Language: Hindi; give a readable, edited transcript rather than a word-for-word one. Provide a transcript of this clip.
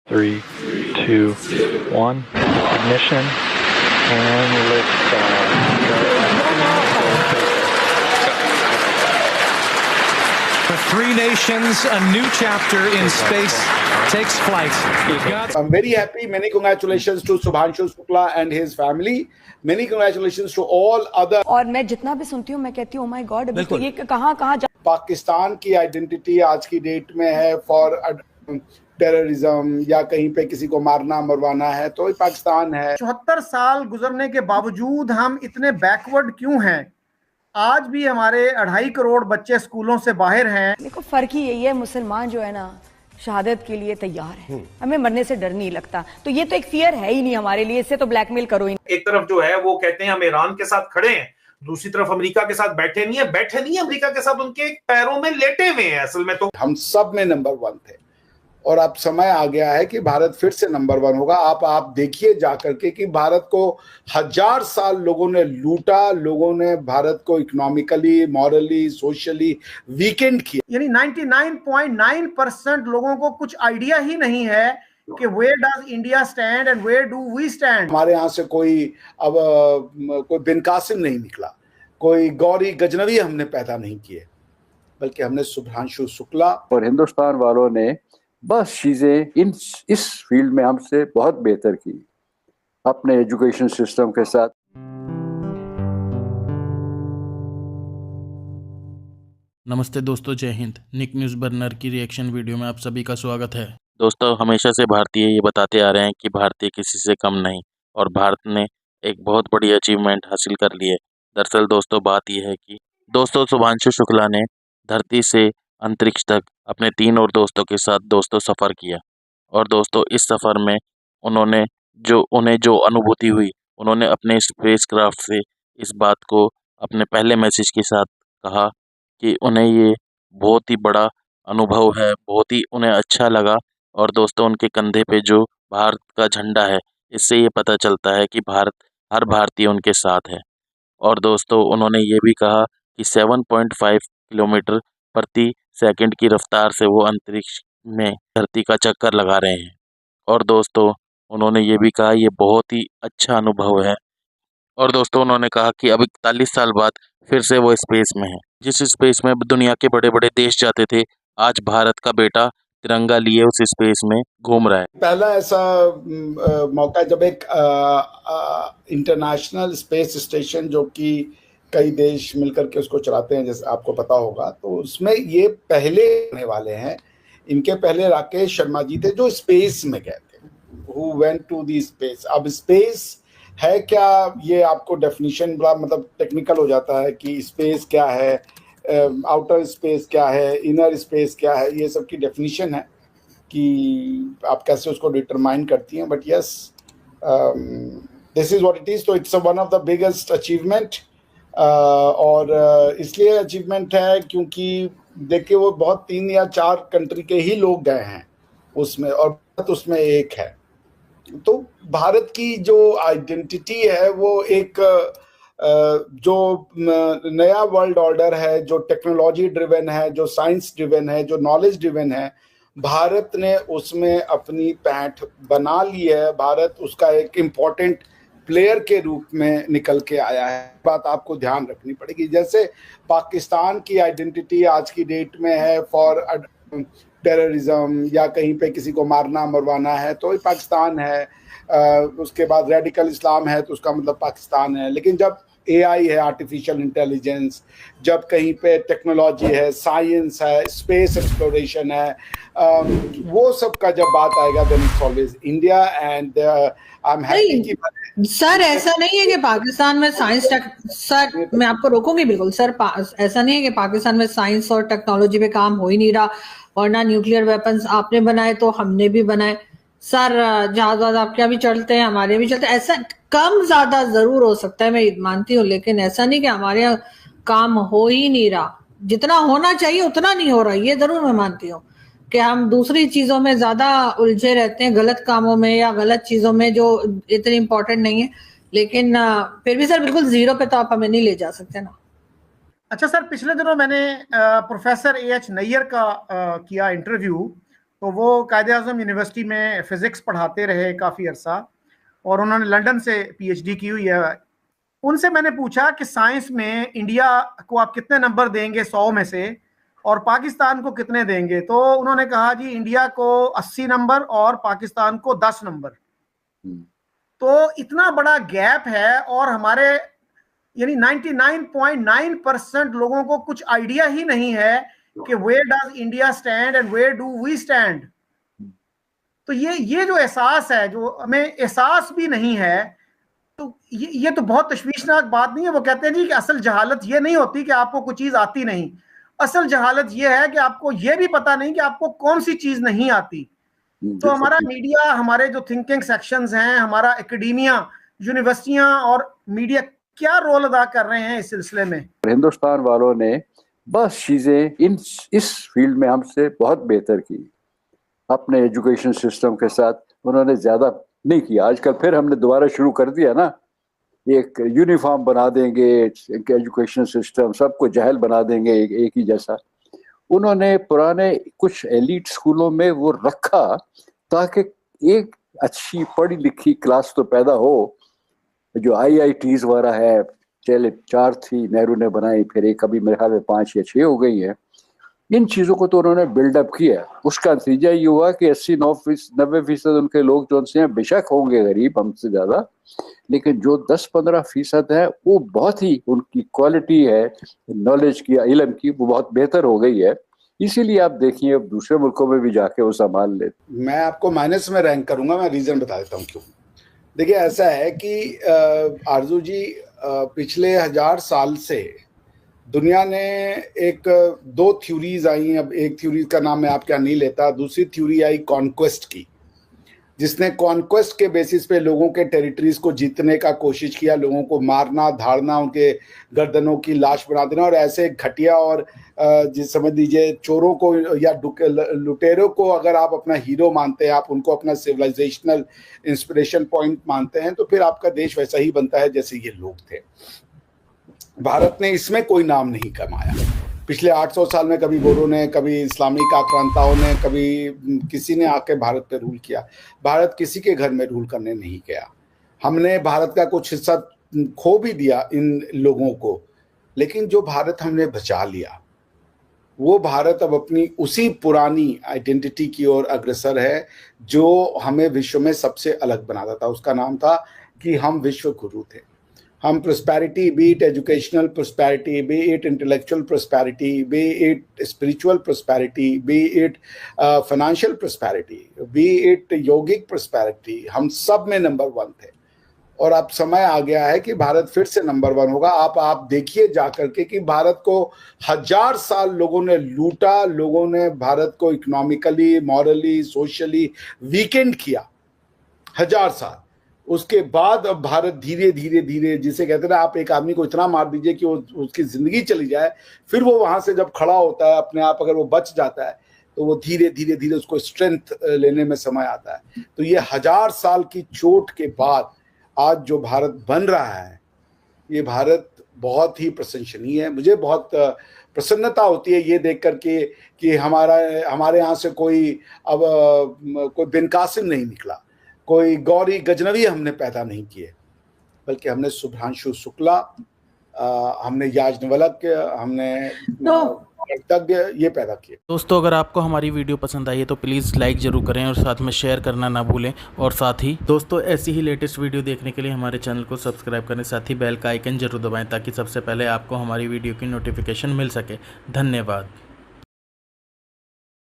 3, 2, 1. Ignition and With three nations, a new chapter in space takes flight. I'm very happy. Many congratulations to Subhanshu Shukla and his family. Many congratulations to all other. और मैं जितना भी सुनती हूँ मैं कहती हूँ माय गॉड अभी तो ये कहाँ पाकिस्तान की आइडेंटिटी आज की डेट में है फॉर टेररिज्म या कहीं पे किसी को मारना मरवाना है तो पाकिस्तान है। 74 साल गुजरने के बावजूद हम इतने बैकवर्ड क्यों हैं? आज भी हमारे 2.5 करोड़ बच्चे स्कूलों से बाहर हैं। देखो फर्क ही यही है, मुसलमान जो है ना शहादत के लिए तैयार है, हमें मरने से डर नहीं लगता। तो ये तो एक फियर है ही नहीं हमारे लिए, इससे तो ब्लैकमेल करो ही। एक तरफ जो है वो कहते हैं हम ईरान के साथ खड़े हैं, दूसरी तरफ अमेरिका के साथ बैठे नहीं है अमेरिका के साथ उनके पैरों में लेटे हुए हैं। असल में तो हम सब में नंबर 1 थे और अब समय आ गया है कि भारत फिर से नंबर 1 होगा। आप देखिए जाकर के कि भारत को 1000 साल लोगों ने लूटा, लोगों ने भारत को इकोनॉमिकली, मॉरली, सोशली वीकेंड किया। यानी 99.9% लोगों को कुछ आइडिया ही नहीं है कि where does India stand and where do we stand. हमारे यहाँ से कोई बिन कासिम नहीं निकला, कोई गौरी गजनवी हमने पैदा नहीं किए, बल्कि हमने सुभांशु शुक्ला और हिंदुस्तान वालों ने बस चीजें इस फील्ड में हमसे बहुत बेहतर की अपने एजुकेशन सिस्टम के साथ। नमस्ते दोस्तों, जय हिंद। निक न्यूज़ बर्नर की रिएक्शन वीडियो में आप सभी का स्वागत है। दोस्तों, हमेशा से भारतीय ये बताते आ रहे हैं कि भारतीय किसी से कम नहीं, और भारत ने एक बहुत बड़ी अचीवमेंट हासिल कर ली है। दरअसल दोस्तों बात यह है कि दोस्तों सुभांशु शुक्ला ने धरती से अंतरिक्ष तक अपने 3 और दोस्तों के साथ सफ़र किया। और दोस्तों इस सफ़र में उन्हें जो अनुभूति हुई, उन्होंने अपने स्पेसक्राफ्ट से इस बात को अपने पहले मैसेज के साथ कहा कि उन्हें ये बहुत ही बड़ा अनुभव है, बहुत ही उन्हें अच्छा लगा। और दोस्तों उनके कंधे पे जो भारत का झंडा है, इससे ये पता चलता है कि हर भारतीय उनके साथ है। और दोस्तों उन्होंने ये भी कहा कि 7.5 किलोमीटर प्रति सेकंड की रफ्तार से वो अंतरिक्ष में धरती का चक्कर लगा रहे हैं। और दोस्तों उन्होंने ये भी कहा ये बहुत ही अच्छा अनुभव है। और दोस्तों उन्होंने कहा कि अब 41 साल बाद फिर से वो स्पेस में है। जिस स्पेस में दुनिया के बड़े बड़े देश जाते थे, आज भारत का बेटा तिरंगा लिए उस स्पेस में घूम रहा है। पहला ऐसा मौका जब एक इंटरनेशनल स्पेस स्टेशन जो कि कई देश मिलकर के उसको चलाते हैं, जैसे आपको पता होगा, तो उसमें ये पहले आने वाले हैं। इनके पहले राकेश शर्मा जी थे जो स्पेस में गए थे, who went to the space. अब स्पेस है क्या, ये आपको डेफिनेशन बड़ा मतलब टेक्निकल हो जाता है कि स्पेस क्या है, आउटर स्पेस क्या है, इनर स्पेस क्या है, ये सब की डेफिनेशन है कि आप कैसे उसको डिटरमाइन करती हैं। But yes, this is what it is. तो it's one of the biggest achievement. और इसलिए अचीवमेंट है क्योंकि देखिए वो बहुत 3 या 4 कंट्री के ही लोग गए हैं उसमें, और भारत उसमें एक है। तो भारत की जो आइडेंटिटी है वो एक जो नया वर्ल्ड ऑर्डर है, जो टेक्नोलॉजी ड्रिवन है, जो साइंस ड्रिवन है, जो नॉलेज ड्रिवन है, भारत ने उसमें अपनी पैठ बना ली है। भारत उसका एक इम्पोर्टेंट प्लेयर के रूप में निकल के आया है। बात आपको ध्यान रखनी पड़ेगी। जैसे पाकिस्तान की आइडेंटिटी आज की डेट में है फॉर टेररिज्म या कहीं पे किसी को मारना मरवाना है तो पाकिस्तान है, उसके बाद रेडिकल इस्लाम है तो उसका मतलब पाकिस्तान है। लेकिन जब AI है, आर्टिफिशियल इंटेलिजेंस, जब कहीं पे टेक्नोलॉजी है, साइंस है, स्पेस एक्सप्लोरेशन है, वो सब का जब बात आएगा then it's always India. And I am happy कि सर ऐसा नहीं है कि पाकिस्तान में साइंस सर मैं आपको रोकूंगी बिल्कुल सर। ऐसा नहीं है कि पाकिस्तान में साइंस और टेक्नोलॉजी पे काम हो ही नहीं रहा, वरना न्यूक्लियर वेपन्स आपने बनाए तो हमने भी बनाए सर। जहाज आपके यहाँ भी चलते हैं, हमारे भी चलते हैं। ऐसा कम ज्यादा जरूर हो सकता है, मैं मानती हूँ, लेकिन ऐसा नहीं कि हमारे यहाँ काम हो ही नहीं रहा। जितना होना चाहिए उतना नहीं हो रहा, ये जरूर मैं मानती हूँ कि हम दूसरी चीजों में ज्यादा उलझे रहते हैं, गलत कामों में या गलत चीजों में जो इतनी इंपॉर्टेंट नहीं है। लेकिन फिर भी सर बिल्कुल जीरो पे तो आप हमें नहीं ले जा सकते ना। अच्छा सर, पिछले दिनों मैंने प्रोफेसर AH नैयर का किया इंटरव्यू, तो वो कायदे आज़म यूनिवर्सिटी में फिजिक्स पढ़ाते रहे काफ़ी अरसा, और उन्होंने लंदन से पीएचडी की हुई है। उनसे मैंने पूछा कि साइंस में इंडिया को आप कितने नंबर देंगे 100 में से, और पाकिस्तान को कितने देंगे? तो उन्होंने कहा जी इंडिया को 80 नंबर और पाकिस्तान को 10 नंबर। तो इतना बड़ा गैप है, और हमारे यानी 99.9% लोगों को कुछ आइडिया ही नहीं है कि where does India stand and where do we stand. तो ये जो एहसास है, जो हमें एहसास भी नहीं है, तो ये तो बहुत तशवीशनाक बात नहीं है। वो कहते हैं जी कि असल जहालत ये नहीं होती कि आपको कोई चीज आती नहीं, असल जहालत ये है कि आपको ये भी पता नहीं कि आपको कौन सी चीज नहीं आती। तो हमारा मीडिया, हमारे जो थिंकिंग सेक्शंस हैं, हमारा एकेडमिया, यूनिवर्सिटियां और मीडिया क्या रोल अदा कर रहे हैं इस सिलसिले में? हिंदुस्तान वालों ने बस चीजें इस फील्ड में हमसे बहुत बेहतर की। अपने एजुकेशन सिस्टम के साथ उन्होंने ज्यादा नहीं किया। आजकल फिर हमने दोबारा शुरू कर दिया ना, एक यूनिफॉर्म बना देंगे एजुकेशन सिस्टम, सबको जहल बना देंगे एक ही जैसा। उन्होंने पुराने कुछ एलीट स्कूलों में वो रखा ताकि एक अच्छी पढ़ी लिखी क्लास तो पैदा हो। जो IITs वगैरह है, चले 4 थी, नेहरू ने बनाई, फिर एक अभी मेरे ख्याल में 5 या 6 हो गई है। इन चीज़ों को तो उन्होंने बिल्डअप किया। उसका नतीजा ये हुआ कि 80-90% उनके लोग जो उनसे हैं, बेशक होंगे गरीब हमसे ज़्यादा, लेकिन जो 10-15% है वो बहुत ही उनकी क्वालिटी है नॉलेज की, इल्म की, वो बहुत बेहतर हो गई है। इसीलिए आप देखिए अब दूसरे मुल्कों में भी जाके वो संभाल ले। मैं आपको माइनस में रैंक करूंगा, मैं रीजन बता देता हूँ क्यों। देखिए ऐसा है कि आरजू जी, पिछले 1000 साल से दुनिया ने 2 थ्योरीज आई। अब एक थ्योरी का नाम मैं आपके यहाँ नहीं लेता, दूसरी थ्योरी आई कॉन्क्वेस्ट की, जिसने कॉन्क्वेस्ट के बेसिस पे लोगों के टेरिटरीज को जीतने का कोशिश किया, लोगों को मारना, धाड़ना, उनके गर्दनों की लाश बना देना, और ऐसे घटिया और जिस समझ लीजिए चोरों को या लुटेरों को अगर आप अपना हीरो मानते हैं, आप उनको अपना सिविलाइजेशनल इंस्पिरेशन पॉइंट मानते हैं, तो फिर आपका देश वैसा ही बनता है जैसे ये लोग थे। भारत ने इसमें कोई नाम नहीं कमाया। पिछले 800 साल में कभी गोरों ने, कभी इस्लामिक आक्रांताओं ने, कभी किसी ने आके भारत पे रूल किया। भारत किसी के घर में रूल करने नहीं गया। हमने भारत का कुछ हिस्सा खो भी दिया इन लोगों को, लेकिन जो भारत हमने बचा लिया, वो भारत अब अपनी उसी पुरानी आइडेंटिटी की ओर अग्रसर है जो हमें विश्व में सबसे अलग बनाता था। उसका नाम था कि हम विश्व गुरु थे। हम prosperity, B it educational prosperity, B it intellectual prosperity, B it spiritual prosperity, B it financial prosperity, B it yogic prosperity, हम सब में नंबर 1 थे। और अब समय आ गया है कि भारत फिर से नंबर 1 होगा। आप देखिए जाकर के कि भारत को 1000 साल लोगों ने लूटा, लोगों ने भारत को इकोनॉमिकली, मॉरली, सोशली वीकेंड किया 1000 साल। उसके बाद अब भारत धीरे धीरे धीरे, जिसे कहते हैं ना, आप एक आदमी को इतना मार दीजिए कि वो उसकी जिंदगी चली जाए, फिर वो वहां से जब खड़ा होता है अपने आप, अगर वो बच जाता है तो वो धीरे धीरे धीरे उसको स्ट्रेंथ लेने में समय आता है। तो ये 1000 साल की चोट के बाद आज जो भारत बन रहा है, ये भारत बहुत ही प्रशंसनीय है। मुझे बहुत प्रसन्नता होती है ये देख करके कि हमारे यहाँ से कोई बिन कासिम नहीं निकला, कोई गौरी गजनवी हमने पैदा नहीं किए, बल्कि हमने शुभ्रांशु शुक्ला, हमने याज्ञवल्क्य, हमने ये पैदा किए। दोस्तों, अगर आपको हमारी वीडियो पसंद आई है तो प्लीज़ लाइक ज़रूर करें और साथ में शेयर करना ना भूलें। और साथ ही दोस्तों, ऐसी ही लेटेस्ट वीडियो देखने के लिए हमारे चैनल को सब्सक्राइब करें, साथ ही बेल का आइकन जरूर दबाएं ताकि सबसे पहले आपको हमारी वीडियो की नोटिफिकेशन मिल सके। धन्यवाद।